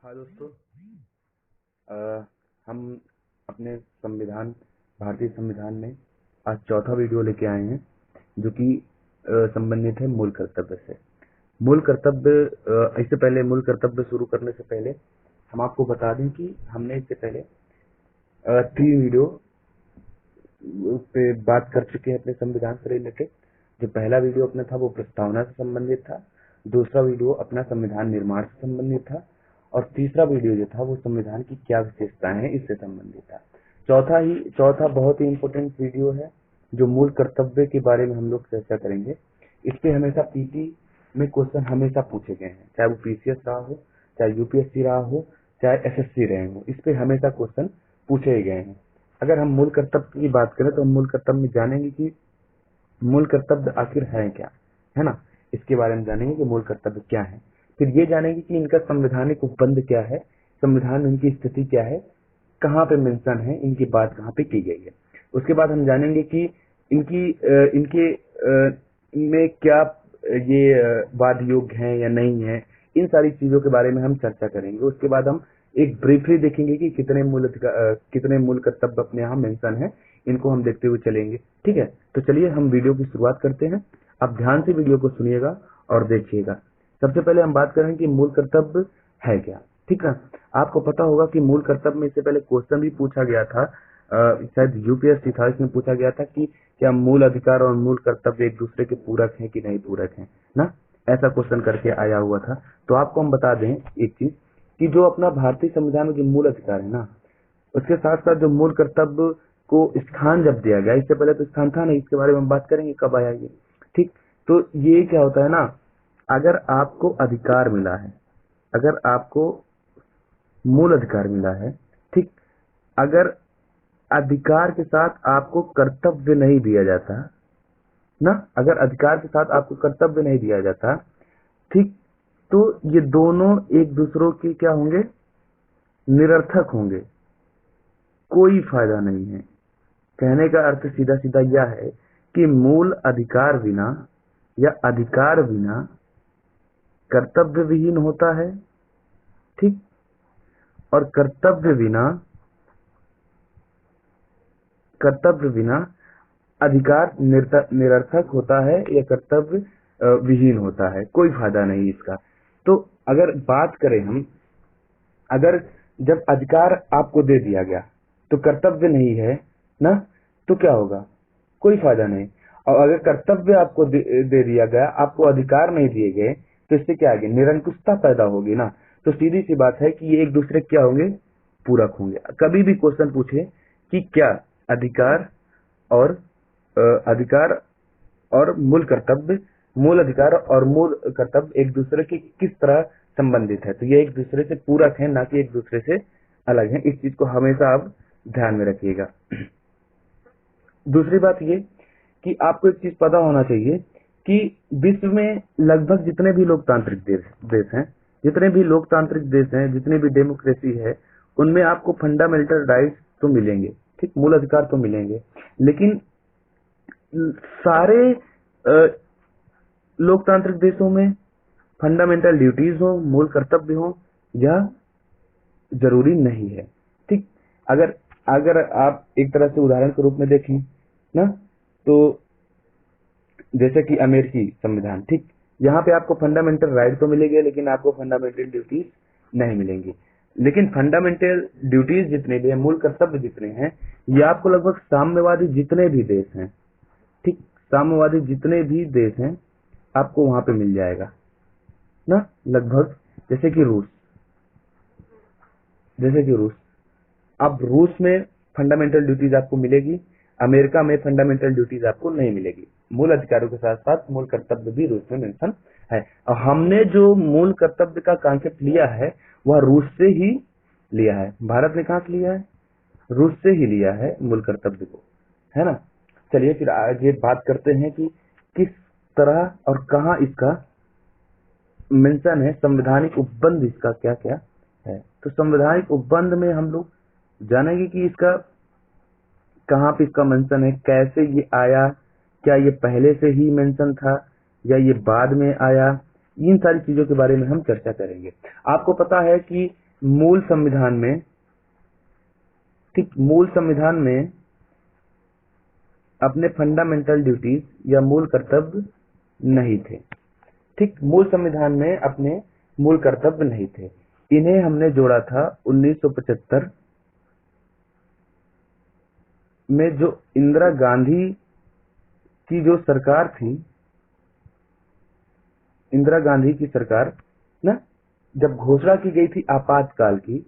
हाँ दोस्तों, हम अपने संविधान भारतीय संविधान में आज चौथा वीडियो लेके आए हैं जो कि संबंधित है मूल कर्तव्य से। मूल कर्तव्य इससे पहले मूल कर्तव्य शुरू करने से पहले हम आपको बता दें कि हमने इससे पहले 3 वीडियो पे बात कर चुके हैं अपने संविधान से रिलेटेड। जो पहला वीडियो अपना था वो प्रस्तावना से संबंधित था, दूसरा वीडियो अपना संविधान निर्माण से संबंधित था और तीसरा वीडियो जो था वो संविधान की क्या विशेषताएं हैं इससे संबंधित था। चौथा बहुत ही इम्पोर्टेंट वीडियो है जो मूल कर्तव्य के बारे में हम लोग चर्चा करेंगे। इस पे हमेशा पीटी में क्वेश्चन हमेशा पूछे गए हैं, चाहे वो पीसीएस रहा हो, चाहे यूपीएससी रहा हो, चाहे एसएससी रहे हो, इस पे हमेशा क्वेश्चन पूछे गए हैं। अगर हम मूल कर्तव्य की बात करें तो हम मूल कर्तव्य में जानेंगे कि मूल कर्तव्य आखिर है क्या, है ना। इसके बारे में जानेंगे कि मूल कर्तव्य क्या है, फिर ये जानेंगे कि इनका संवैधानिक उपबंध क्या है, संविधान में इनकी स्थिति क्या है, कहाँ पे मेंशन है, इनकी बात कहाँ पे की गई है। उसके बाद हम जानेंगे कि इनके में क्या ये वाद योग्य है या नहीं है। इन सारी चीजों के बारे में हम चर्चा करेंगे। उसके बाद हम एक ब्रीफली देखेंगे कि कितने मूल कर्तव्य अपने यहाँ मेंशन है, इनको हम देखते हुए चलेंगे। ठीक है, तो चलिए हम वीडियो की शुरुआत करते हैं। आप ध्यान से वीडियो को सुनिएगा और देखिएगा। सबसे पहले हम बात करेंगे कि मूल कर्तव्य है क्या। ठीक है, आपको पता होगा कि मूल कर्तव्य में इससे पहले क्वेश्चन भी पूछा गया था, शायद यूपीएससी था, इसमें पूछा गया था कि क्या मूल अधिकार और मूल कर्तव्य एक दूसरे के पूरक हैं कि नहीं पूरक हैं ना। ऐसा क्वेश्चन करके आया हुआ था। तो आपको हम बता दें एक चीज कि जो अपना भारतीय संविधान में जो मूल अधिकार है ना, उसके साथ साथ जो मूल कर्तव्य को स्थान जब दिया गया, इससे पहले तो स्थान था नहीं, इसके बारे में हम बात करेंगे कब आया ये। ठीक, तो ये क्या होता है ना, अगर आपको अधिकार मिला है, अगर आपको मूल अधिकार मिला है, ठीक, अगर अधिकार के साथ आपको कर्तव्य नहीं दिया जाता ना, अगर अधिकार के साथ आपको कर्तव्य नहीं दिया जाता, ठीक, तो ये दोनों एक दूसरों के क्या होंगे, निरर्थक होंगे, कोई फायदा नहीं है। कहने का अर्थ सीधा सीधा यह है कि मूल अधिकार बिना या अधिकार बिना कर्तव्य विहीन होता है, ठीक, और कर्तव्य बिना अधिकार निरर्थक होता है या कर्तव्य विहीन होता है, कोई फायदा नहीं इसका। तो अगर बात करें हम, अगर जब अधिकार आपको दे दिया गया तो कर्तव्य नहीं है ना, तो क्या होगा, कोई फायदा नहीं। और अगर कर्तव्य आपको दे दिया गया, आपको अधिकार नहीं दिए गए, तो इससे क्या आगे निरंकुशता पैदा होगी ना। तो सीधी सी बात है कि ये एक दूसरे क्या होंगे, पूरक होंगे। कभी भी क्वेश्चन पूछे कि क्या अधिकार और मूल कर्तव्य, मूल अधिकार और मूल कर्तव्य एक दूसरे के किस तरह संबंधित है, तो ये एक दूसरे से पूरक है, ना कि एक दूसरे से अलग है। इस चीज को हमेशा आप ध्यान में रखिएगा। दूसरी बात ये कि आपको एक चीज पता होना चाहिए कि विश्व में लगभग जितने भी लोकतांत्रिक देश हैं, जितने भी लोकतांत्रिक देश हैं, जितनी भी डेमोक्रेसी है, उनमें आपको फंडामेंटल राइट्स तो मिलेंगे, ठीक, मूल अधिकार तो मिलेंगे, लेकिन सारे लोकतांत्रिक देशों में फंडामेंटल ड्यूटीज हो, मूल कर्तव्य हो, यह जरूरी नहीं है। ठीक, अगर आप एक तरह से उदाहरण के रूप में देखें ना, तो जैसे कि अमेरिकी संविधान, ठीक, यहाँ पे आपको फंडामेंटल राइट तो मिलेंगे लेकिन आपको फंडामेंटल ड्यूटीज नहीं मिलेंगी। लेकिन फंडामेंटल ड्यूटीज जितने भी हैं, मूल कर्तव्य जितने हैं, ये आपको लगभग साम्यवादी जितने भी देश हैं, ठीक, साम्यवादी जितने भी देश हैं आपको वहां पे मिल जाएगा ना, लगभग। जैसे कि रूस, अब रूस में फंडामेंटल ड्यूटीज आपको मिलेगी, अमेरिका में फंडामेंटल ड्यूटीज आपको नहीं मिलेगी। मूल अधिकारों के साथ साथ मूल कर्तव्य भी रूस में मेंशन है। और हमने जो मूल कर्तव्य का कॉन्सेप्ट लिया है वह रूस से ही लिया है। भारत ने कहां से लिया है, रूस से ही लिया है मूल कर्तव्य को, है ना। चलिए फिर आगे बात करते हैं कि किस तरह और कहां इसका मेंशन है, संवैधानिक उपबंध इसका क्या क्या है। तो संवैधानिक उपबंध में हम लोग जानेंगे कि इसका कहाँ पे इसका मेंशन है, कैसे ये आया, क्या ये पहले से ही मेंशन था या ये बाद में आया, इन सारी चीजों के बारे में हम चर्चा करेंगे। आपको पता है कि मूल संविधान में, ठीक, मूल संविधान में अपने फंडामेंटल ड्यूटीज या मूल कर्तव्य नहीं थे। ठीक, मूल संविधान में अपने मूल कर्तव्य नहीं थे। इन्हें हमने जोड़ा था 1975 में, जो इंदिरा गांधी की जो सरकार थी, इंदिरा गांधी की सरकार ना, जब घोषणा की गई थी आपातकाल की,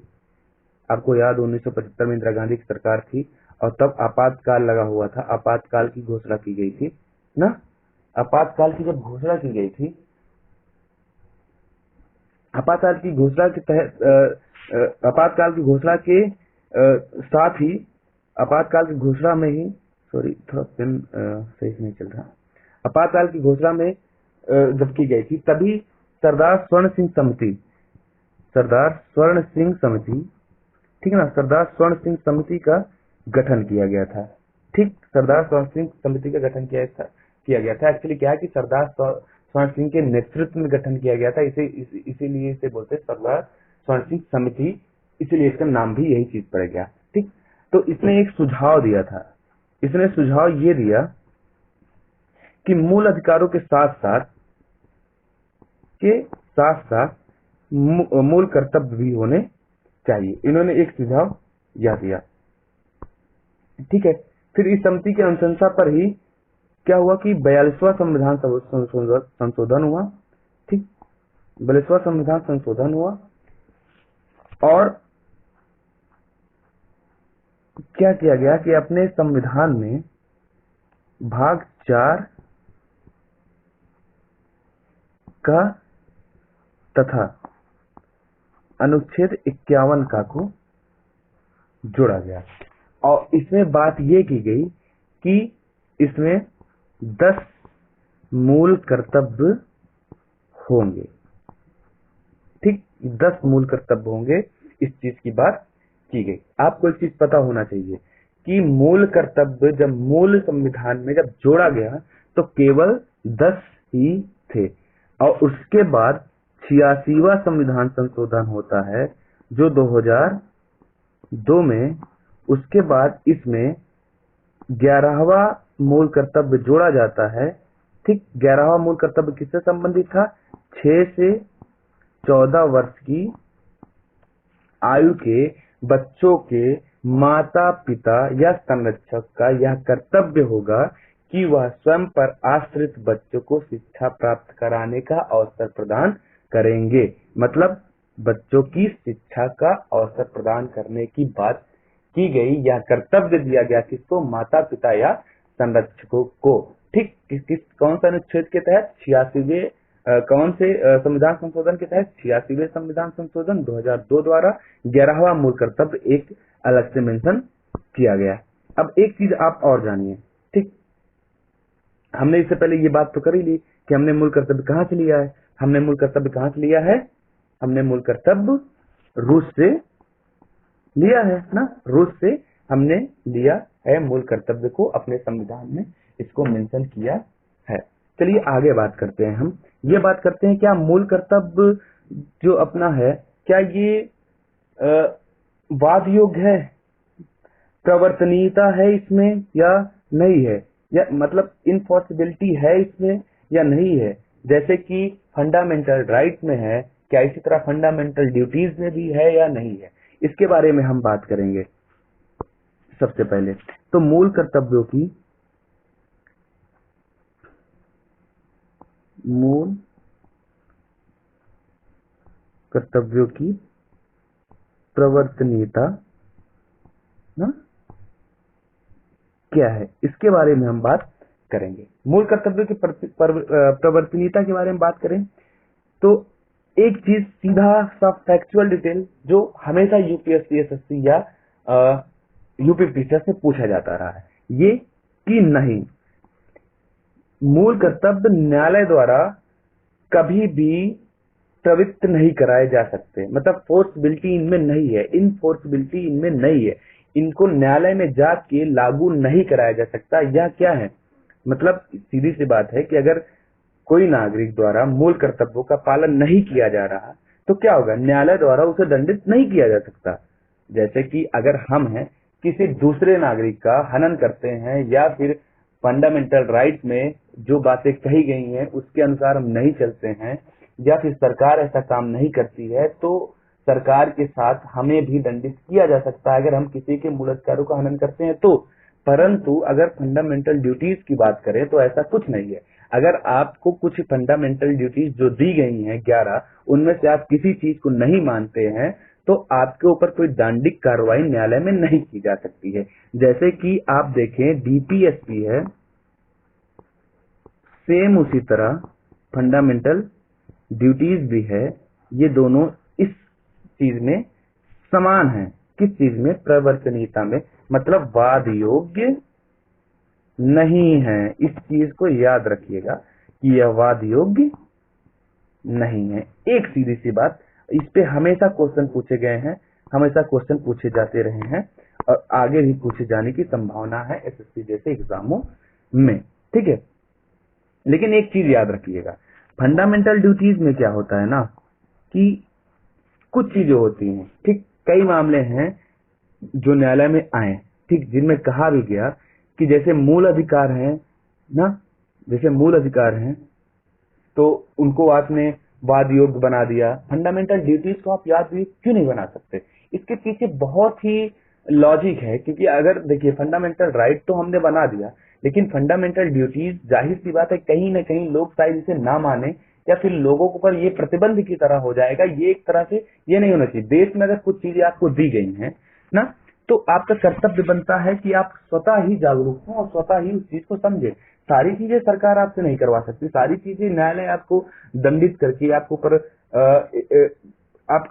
आपको याद 1975 में इंदिरा गांधी की सरकार थी और तब आपातकाल लगा हुआ था, आपातकाल की घोषणा की गई थी ना। आपातकाल की जब घोषणा की गई थी, आपातकाल की घोषणा के तहत आपातकाल की घोषणा के साथ ही, आपातकाल की घोषणा में ही, सॉरी थोड़ा पेन सही से नहीं चल रहा, आपातकाल की घोषणा में जब की गई थी, तभी सरदार स्वर्ण सिंह समिति, सरदार स्वर्ण सिंह समिति, ठीक है ना, सरदार स्वर्ण सिंह समिति का गठन किया गया था। ठीक, सरदार स्वर्ण सिंह समिति का गठन किया गया था। एक्चुअली क्या है कि सरदार स्वर्ण सिंह के नेतृत्व में गठन किया गया था, इसीलिए इसे बोलते हैं सरदार स्वर्ण सिंह समिति, इसीलिए इसका नाम भी यही चीज पड़ गया। ठीक, तो इसने एक सुझाव दिया था, इसने सुझाव ये दिया कि मूल अधिकारों के साथ साथ मूल कर्तव्य भी होने चाहिए। इन्होंने एक सुझाव यह दिया। ठीक है, फिर इस समिति की अनुशंसा पर ही क्या हुआ कि 42वां संविधान संशोधन हुआ। ठीक, 42वां संविधान संशोधन हुआ और क्या किया गया कि अपने संविधान में भाग 4 का तथा अनुच्छेद 51 का को जोड़ा गया और इसमें बात यह की गई कि इसमें 10 मूल कर्तव्य होंगे। ठीक, 10 मूल कर्तव्य होंगे, इस चीज की बात की गई। आपको एक चीज पता होना चाहिए कि मूल कर्तव्य जब मूल संविधान में जब जोड़ा गया तो केवल 10 ही थे और उसके बाद 86वां संविधान संशोधन होता है जो 2002 में, उसके बाद इसमें 11वां मूल कर्तव्य जोड़ा जाता है। ठीक, 11वां मूल कर्तव्य किससे संबंधित था? 6 से 14 वर्ष की आयु के बच्चों के माता पिता या संरक्षक का यह कर्तव्य होगा कि वह स्वयं पर आश्रित बच्चों को शिक्षा प्राप्त कराने का अवसर प्रदान करेंगे। मतलब बच्चों की शिक्षा का अवसर प्रदान करने की बात की गई, यह कर्तव्य दिया गया किसको? माता पिता या संरक्षकों को। ठीक, कौन सा अनुच्छेद के तहत? 86वें कौन से संविधान संशोधन के तहत? 86वें संविधान संशोधन 2002 द्वारा 11वां मूल कर्तव्य एक अलग से मेंशन किया गया। अब एक चीज आप और जानिए। ठीक, हमने इससे पहले ये बात तो कर ही ली कि हमने मूल कर्तव्य कहाँ से लिया है। हमने मूल कर्तव्य कहाँ से लिया है? हमने मूल कर्तव्य रूस से लिया है ना, रूस से हमने लिया है मूल कर्तव्य को, अपने संविधान में इसको मेंशन किया है। चलिए आगे बात करते हैं। हम ये बात करते हैं क्या मूल कर्तव्य जो अपना है, क्या ये वाद योग्य है, प्रवर्तनीयता है इसमें या नहीं है, या मतलब इनफॉर्सिबिलिटी है इसमें या नहीं है। जैसे कि फंडामेंटल राइट में है, क्या इसी तरह फंडामेंटल ड्यूटीज में भी है या नहीं है, इसके बारे में हम बात करेंगे। सबसे पहले तो मूल कर्तव्यों की प्रवर्तनीयता ना क्या है, इसके बारे में हम बात करेंगे। मूल कर्तव्यों की प्रवर्तनीयता के बारे में बात करें तो एक चीज सीधा सा फैक्चुअल डिटेल जो हमेशा यूपीएससी एसएससी या यूपीपीसीएस से पूछा जाता रहा है, ये कि नहीं, मूल कर्तव्य न्यायालय द्वारा कभी भी प्रवृत्त नहीं कराए जा सकते। मतलब फोर्सबिलिटी इनमें नहीं है, इनफोर्सबिलिटी इनमें नहीं है, इनको न्यायालय में जाके लागू नहीं कराया जा सकता। यह क्या है? मतलब सीधी सी बात है कि अगर कोई नागरिक द्वारा मूल कर्तव्यों का पालन नहीं किया जा रहा तो क्या होगा, न्यायालय द्वारा उसे दंडित नहीं किया जा सकता। जैसे कि अगर हम हैं किसी दूसरे नागरिक का हनन करते हैं या फिर फंडामेंटल राइट में जो बातें कही गई हैं उसके अनुसार हम नहीं चलते हैं या फिर सरकार ऐसा काम नहीं करती है, तो सरकार के साथ हमें भी दंडित किया जा सकता है अगर हम किसी के मूल अधिकारों का हनन करते हैं तो। परंतु अगर फंडामेंटल ड्यूटीज की बात करें तो ऐसा कुछ नहीं है। अगर आपको कुछ फंडामेंटल ड्यूटीज जो दी गई हैं 11, उनमें से आप किसी चीज को नहीं मानते हैं तो आपके ऊपर कोई दंडिक कार्रवाई न्यायालय में नहीं की जा सकती है। जैसे कि आप देखें डीपीएसपी है, सेम उसी तरह फंडामेंटल ड्यूटीज भी है, ये दोनों इस चीज में समान है। किस चीज में, प्रवर्तनीयता में, मतलब वाद योग्य नहीं है। इस चीज को याद रखिएगा कि यह वाद योग्य नहीं है। एक सीधी सी बात, इस पे हमेशा क्वेश्चन पूछे गए हैं, हमेशा क्वेश्चन पूछे जाते रहे हैं और आगे भी पूछे जाने की संभावना है एसएससी जैसे एग्जामों में, ठीक है। लेकिन एक चीज याद रखिएगा, फंडामेंटल ड्यूटीज में क्या होता है ना कि कुछ चीजें होती हैं, ठीक, कई मामले हैं जो न्यायालय में आए, ठीक, जिनमें कहा भी गया कि जैसे मूल अधिकार हैं ना, जैसे मूल अधिकार हैं तो उनको आपने वाद योग्य बना दिया। फंडामेंटल ड्यूटीज को आप याद भी क्यों नहीं बना सकते? इसके पीछे बहुत ही लॉजिक है, क्योंकि अगर देखिए फंडामेंटल राइट तो हमने बना दिया, लेकिन फंडामेंटल ड्यूटीज जाहिर सी बात है कहीं ना कहीं लोग शायद इसे ना माने या फिर लोगों के ऊपर ये प्रतिबंध की तरह हो जाएगा। ये एक तरह से ये नहीं होना चाहिए। देश में अगर कुछ चीजें आपको दी गई हैं ना, तो आपका कर्तव्य बनता है कि आप स्वतः ही जागरूक हो और स्वतः ही उस चीज को समझे। सारी चीजें सरकार आपसे नहीं करवा सकती, सारी चीजें न्यायालय आपको दंडित करके आपके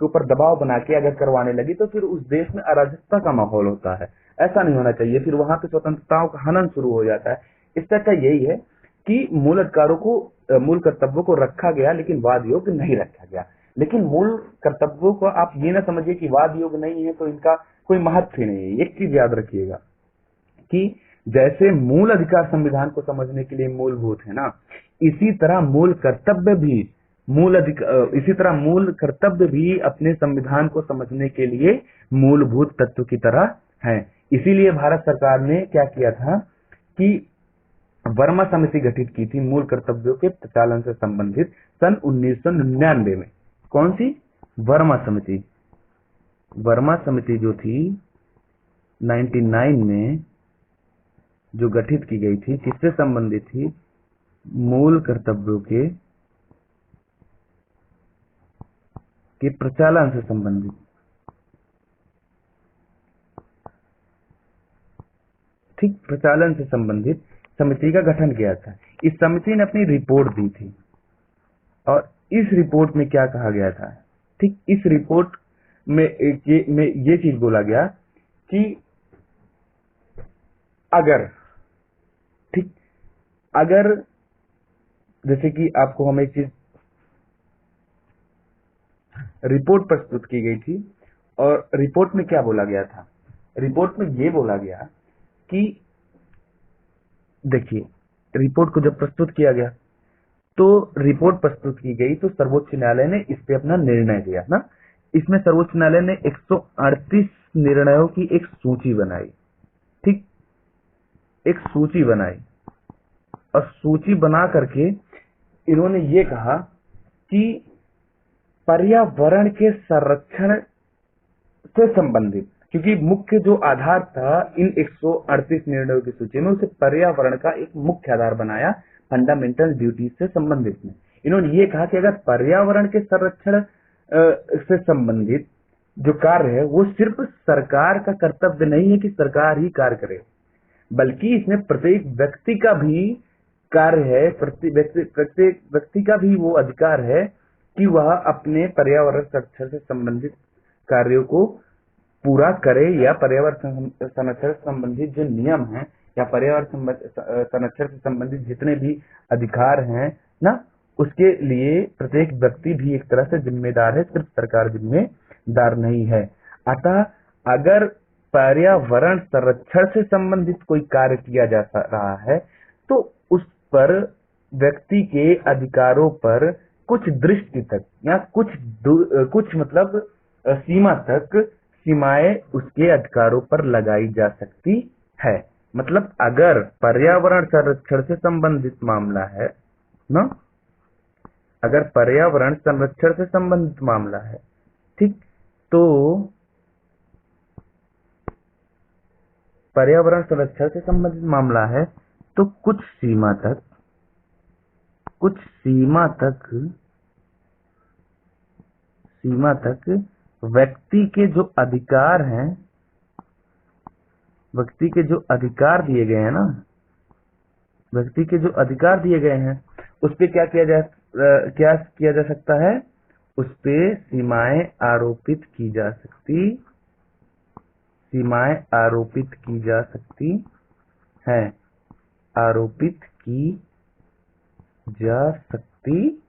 ऊपर दबाव बना के अगर करवाने लगी तो फिर उस देश में अराजकता का माहौल होता है। ऐसा नहीं होना चाहिए, फिर वहां पे स्वतंत्रताओं का हनन शुरू हो जाता है। इससे अच्छा यही है कि मूल अधिकारों को, मूल कर्तव्यों को रखा गया लेकिन वाद योग्य नहीं रखा गया। लेकिन मूल कर्तव्यों को आप ये ना समझिए कि वाद योग्य नहीं है तो इनका कोई महत्व ही नहीं है। एक चीज याद रखिएगा कि जैसे मूल अधिकार संविधान को समझने के लिए मूलभूत है ना, इसी तरह मूल कर्तव्य भी अपने संविधान को समझने के लिए मूलभूत तत्व की तरह है। इसीलिए भारत सरकार ने क्या किया था कि वर्मा समिति गठित की थी मूल कर्तव्यों के प्रचालन से संबंधित सन 1999 में। कौन सी? वर्मा समिति। वर्मा समिति जो थी 99 में जो गठित की गई थी, किससे संबंधित थी? मूल कर्तव्यों के प्रचालन से संबंधित। ठीक, प्रचालन से संबंधित समिति का गठन किया था। इस समिति ने अपनी रिपोर्ट दी थी और इस रिपोर्ट में क्या कहा गया था? ठीक, इस रिपोर्ट में ये चीज बोला गया कि अगर जैसे कि आपको हम एक चीज, रिपोर्ट प्रस्तुत की गई थी और रिपोर्ट में क्या बोला गया था? रिपोर्ट में ये बोला गया कि देखिए, रिपोर्ट को जब प्रस्तुत किया गया तो रिपोर्ट प्रस्तुत की गई तो सर्वोच्च न्यायालय ने इस पे अपना निर्णय दिया ना। इसमें सर्वोच्च न्यायालय ने 138 निर्णयों की एक सूची बनाई। ठीक, एक सूची बनाई और सूची बना करके इन्होंने ये कहा कि पर्यावरण के संरक्षण से संबंधित, क्योंकि मुख्य जो आधार था इन 138 निर्णयों की सूची में, उसे पर्यावरण का एक मुख्य आधार बनाया फंडामेंटल ड्यूटीज से संबंधित में। इन्होंने ये कहा कि अगर पर्यावरण के संरक्षण से संबंधित जो कार्य है वो सिर्फ सरकार का कर्तव्य नहीं है कि सरकार ही कार्य करे, बल्कि इसमें प्रत्येक व्यक्ति का भी कार्य है, प्रत्येक व्यक्ति का भी वो अधिकार है कि वह अपने पर्यावरण संरक्षण से संबंधित कार्यों को पूरा करे या पर्यावरण संरक्षण से संबंधित जो नियम है या पर्यावरण संरक्षण से संबंधित जितने भी अधिकार हैं ना, उसके लिए प्रत्येक व्यक्ति भी एक तरह से जिम्मेदार है, सिर्फ सरकार जिम्मेदार नहीं है। अतः अगर पर्यावरण संरक्षण से संबंधित कोई कार्य किया जा रहा है तो उस पर व्यक्ति के अधिकारों पर कुछ दृष्टि तक या कुछ मतलब सीमा तक सीमाएं उसके अधिकारों पर लगाई जा सकती है। मतलब अगर पर्यावरण संरक्षण से संबंधित मामला है ना, अगर पर्यावरण संरक्षण से संबंधित मामला है, ठीक, तो पर्यावरण संरक्षण से संबंधित मामला है तो कुछ सीमा तक व्यक्ति के जो अधिकार हैं, व्यक्ति के जो अधिकार दिए गए हैं ना, व्यक्ति के जो अधिकार दिए गए हैं उस पे क्या किया जा सकता है, उस पे सीमाएं आरोपित की जा सकती हैं, आरोपित की जा सकती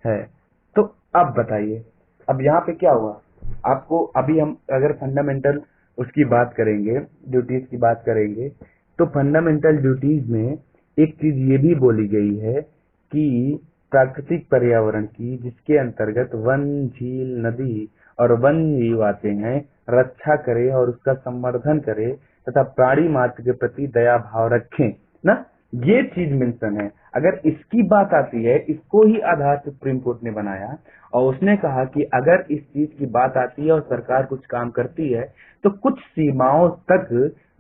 है। तो अब बताइए, अब यहाँ पे क्या हुआ आपको, अभी हम अगर फंडामेंटल उसकी बात करेंगे, ड्यूटीज की बात करेंगे, तो फंडामेंटल ड्यूटीज में एक चीज ये भी बोली गई है कि प्राकृतिक पर्यावरण की, जिसके अंतर्गत वन, झील, नदी और वन्य जीव आते हैं, रक्षा करे और उसका संवर्धन करे तथा प्राणी मात्र के प्रति दया भाव रखें ना, ये चीज मेंशन है। अगर इसकी बात आती है, इसको ही आधार सुप्रीम कोर्ट ने बनाया और उसने कहा कि अगर इस चीज की बात आती है और सरकार कुछ काम करती है तो कुछ सीमाओं तक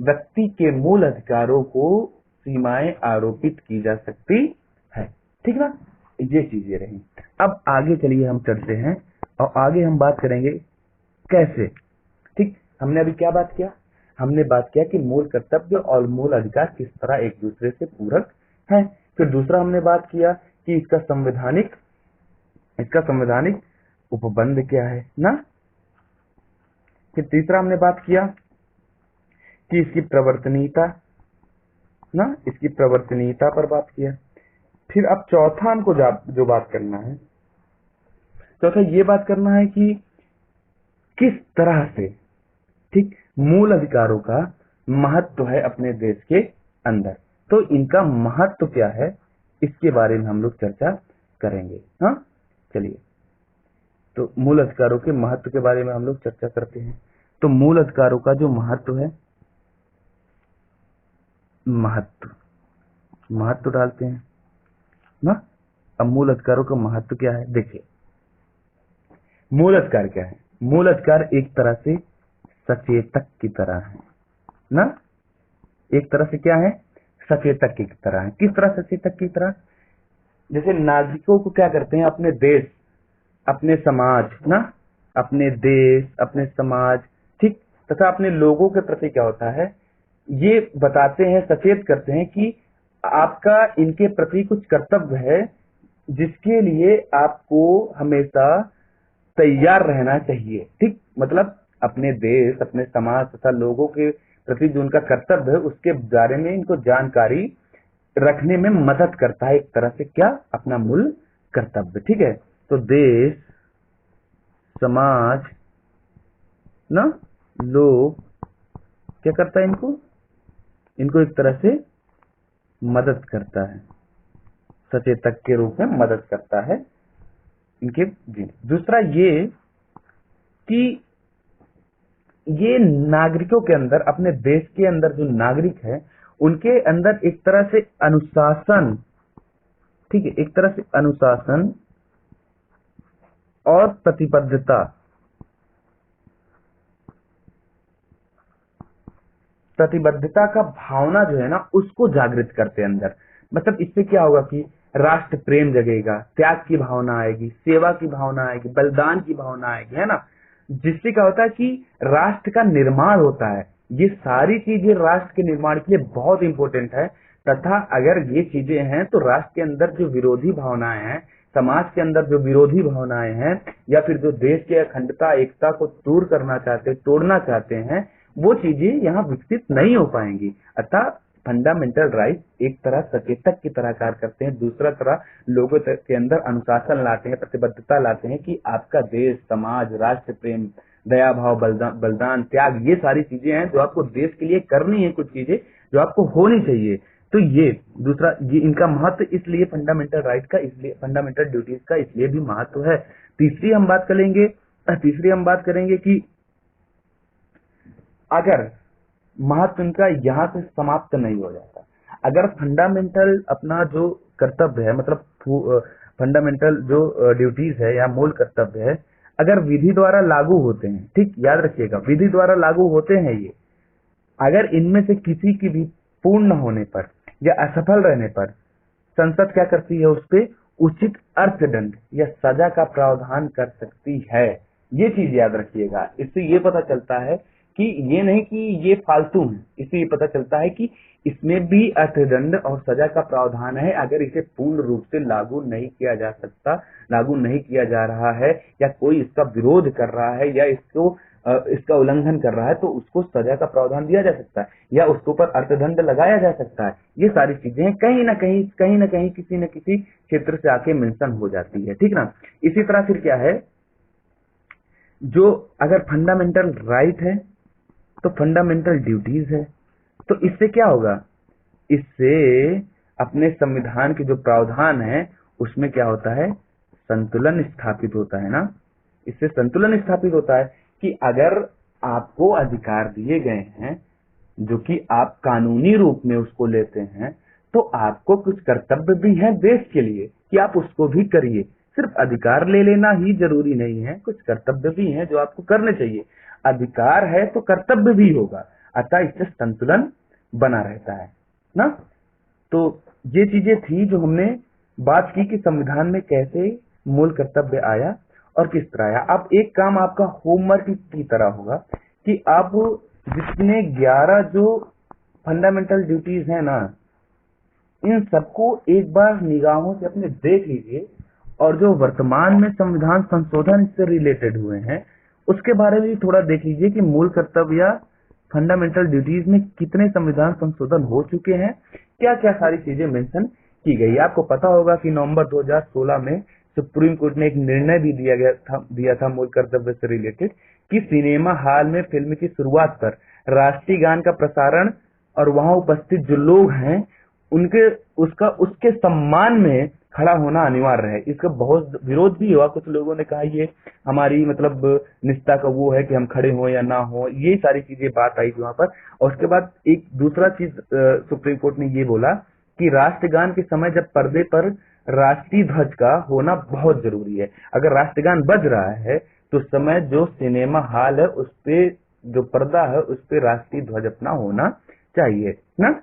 व्यक्ति के मूल अधिकारों को सीमाएं आरोपित की जा सकती है, ठीक ना, ये चीजें रही। अब आगे चलिए हम चलते हैं और आगे हम बात करेंगे कैसे, ठीक। हमने अभी क्या बात किया, हमने बात किया कि मूल कर्तव्य और मूल अधिकार किस तरह एक दूसरे से पूरक हैं। फिर दूसरा हमने बात किया कि इसका संवैधानिक उपबंध क्या है ना। फिर तीसरा हमने बात किया कि इसकी प्रवर्तनीयता पर बात किया। फिर अब चौथा हमको जो बात करना है, चौथा ये बात करना है कि किस तरह से, ठीक, मूल अधिकारों का महत्व है अपने देश के अंदर, तो इनका महत्व क्या है इसके बारे में हम लोग चर्चा करेंगे। हाँ, चलिए, तो मूल अधिकारों के महत्व के बारे में हम लोग चर्चा करते हैं। तो मूल अधिकारों का जो महत्व है, महत्व डालते हैं ना। अब मूल अधिकारों का महत्व क्या है, देखिए मूल अधिकार क्या है। मूल अधिकार एक तरह से सचेतक की तरह है ना, एक तरह से क्या है, सचेतक की तरह है। किस तरह सचेतक की तरह, जैसे नागरिकों को क्या करते हैं, अपने देश, अपने समाज ना, अपने देश, अपने समाज, ठीक, तथा अपने लोगों के प्रति क्या होता है, ये बताते हैं, सचेत करते हैं कि आपका इनके प्रति कुछ कर्तव्य है जिसके लिए आपको हमेशा तैयार रहना चाहिए, ठीक। मतलब अपने देश, अपने समाज तथा लोगों के प्रति जो उनका कर्तव्य है उसके बारे में इनको जानकारी रखने में मदद करता है, एक तरह से क्या, अपना मूल कर्तव्य, ठीक है। तो देश, समाज ना, लोग क्या करता है, इनको एक तरह से मदद करता है, सचेतक के रूप में मदद करता है इनके जी। दूसरा ये कि ये नागरिकों के अंदर, अपने देश के अंदर जो नागरिक है उनके अंदर एक तरह से अनुशासन, ठीक है, एक तरह से अनुशासन और प्रतिबद्धता का भावना जो है ना उसको जागृत करते हैं अंदर। मतलब इससे क्या होगा कि राष्ट्र प्रेम जगेगा, त्याग की भावना आएगी, सेवा की भावना आएगी, बलिदान की भावना आएगी, है ना, जिससे क्या होता है कि राष्ट्र का निर्माण होता है। ये सारी चीजें राष्ट्र के निर्माण के लिए बहुत इंपॉर्टेंट है, तथा अगर ये चीजें हैं तो राष्ट्र के अंदर जो विरोधी भावनाएं हैं, समाज के अंदर जो विरोधी भावनाएं हैं, या फिर जो देश की अखंडता, एकता को दूर करना चाहते, तोड़ना चाहते हैं, वो चीजें यहाँ विकसित नहीं हो पाएंगी। अतः फंडामेंटल राइट एक तरह सचेतक की तरह कार्य करते हैं, दूसरा तरह लोगों के अंदर अनुशासन लाते हैं, प्रतिबद्धता लाते हैं कि आपका देश, समाज, राष्ट्र प्रेम, दया भाव, बलिदान, त्याग, ये सारी चीजें हैं जो आपको देश के लिए करनी है, कुछ चीजें जो आपको होनी चाहिए। तो ये दूसरा, ये इनका महत्व इसलिए फंडामेंटल राइट का, इसलिए फंडामेंटल ड्यूटीज का इसलिए भी महत्व है। तीसरी हम बात करेंगे कि अगर महत्व इनका यहाँ से समाप्त नहीं हो जाता, अगर फंडामेंटल अपना जो कर्तव्य है, मतलब फंडामेंटल जो ड्यूटीज है या मूल कर्तव्य है, अगर विधि द्वारा लागू होते हैं, ठीक याद रखिएगा, विधि द्वारा लागू होते हैं ये, अगर इनमें से किसी की भी पूर्ण न होने पर या असफल रहने पर संसद क्या करती है, उस पे उचित अर्थदंड या सजा का प्रावधान कर सकती है। ये चीज याद रखिएगा। इससे ये पता चलता है कि ये नहीं कि ये फालतू है, इससे ये पता चलता है कि इसमें भी अर्थदंड और सजा का प्रावधान है। अगर इसे पूर्ण रूप से लागू नहीं किया जा सकता, लागू नहीं किया जा रहा है, या कोई इसका विरोध कर रहा है या इसका उल्लंघन कर रहा है, तो उसको सजा का प्रावधान दिया जा सकता है या उसके ऊपर अर्थदंड लगाया जा सकता है। ये सारी चीजें कहीं ना कहीं किसी न किसी क्षेत्र से आके मेंशन हो जाती है, ठीक ना। इसी तरह फिर क्या है, जो अगर फंडामेंटल राइट है तो फंडामेंटल ड्यूटीज है, तो इससे क्या होगा, इससे अपने संविधान के जो प्रावधान है उसमें क्या होता है, संतुलन स्थापित होता है ना। इससे संतुलन स्थापित होता है कि अगर आपको अधिकार दिए गए हैं जो कि आप कानूनी रूप में उसको लेते हैं, तो आपको कुछ कर्तव्य भी है देश के लिए कि आप उसको भी करिए। सिर्फ अधिकार ले लेना ही जरूरी नहीं है, कुछ कर्तव्य भी हैं जो आपको करने चाहिए। अधिकार है तो कर्तव्य भी होगा, अतः इससे संतुलन बना रहता है ना। तो ये चीजें थी जो हमने बात की कि संविधान में कैसे मूल कर्तव्य आया और किस तरह आया। अब एक काम आपका होमवर्क की तरह होगा कि आप जितने 11 जो फंडामेंटल ड्यूटीज हैं ना, इन सबको एक बार निगाहों से अपने देख लीजिए, और जो वर्तमान में संविधान संशोधन इससे रिलेटेड हुए हैं उसके बारे में भी थोड़ा देख लीजिए कि मूल कर्तव्य या फंडामेंटल ड्यूटीज में कितने संविधान संशोधन हो चुके हैं, क्या क्या सारी चीजें मेंशन की गई। आपको पता होगा कि नवंबर 2016 में सुप्रीम कोर्ट ने एक निर्णय भी दिया था मूल कर्तव्य से रिलेटेड कि सिनेमा हॉल में फिल्म की शुरुआत पर राष्ट्रीय गान का प्रसारण और वहां उपस्थित जो लोग हैं उसके सम्मान में खड़ा होना अनिवार्य है। इसका बहुत विरोध भी हुआ, कुछ लोगों ने कहा ये हमारी मतलब निष्ठा का वो है कि हम खड़े हो या ना हो, ये सारी चीजें बात आई थी वहां पर। और उसके बाद एक दूसरा चीज सुप्रीम कोर्ट ने ये बोला कि राष्ट्रगान के समय जब पर्दे पर राष्ट्रीय ध्वज का होना बहुत जरूरी है। अगर राष्ट्रगान बज रहा है तो समय जो सिनेमा हॉल है उस पे जो पर्दा है उस पे राष्ट्रीय ध्वज अपना होना चाहिए ना।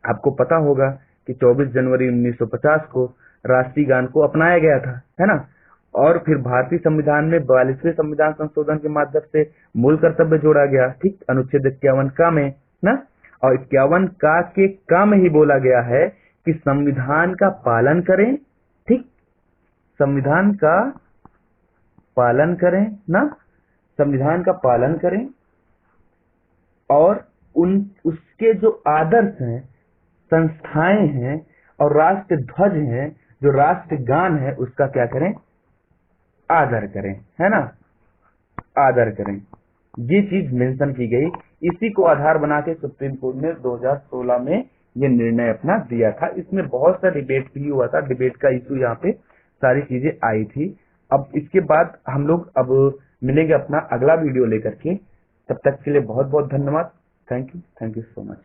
आपको पता होगा कि 24 जनवरी 1950 को राष्ट्रीय गान को अपनाया गया था, है ना। और फिर भारतीय संविधान में 42वें संविधान संशोधन के माध्यम से मूल कर्तव्य जोड़ा गया, ठीक, अनुच्छेद 51 का में ना। और 51 का के का में ही बोला गया है कि संविधान का पालन करें, ठीक, संविधान का पालन करें ना, संविधान का पालन करें और उसके जो आदर्श हैं, संस्थाएं हैं और राष्ट्र ध्वज हैं, जो राष्ट्रगान है, उसका क्या करें, आदर करें, है ना, आदर करें। ये चीज मेंशन की गई। इसी को आधार बना के सुप्रीम कोर्ट ने 2016 में ये निर्णय अपना दिया था। इसमें बहुत सा डिबेट भी हुआ था, डिबेट का इशू यहाँ पे सारी चीजें आई थी। अब इसके बाद हम लोग अब मिलेंगे अपना अगला वीडियो लेकर के। तब तक के लिए बहुत बहुत धन्यवाद। Thank you so much.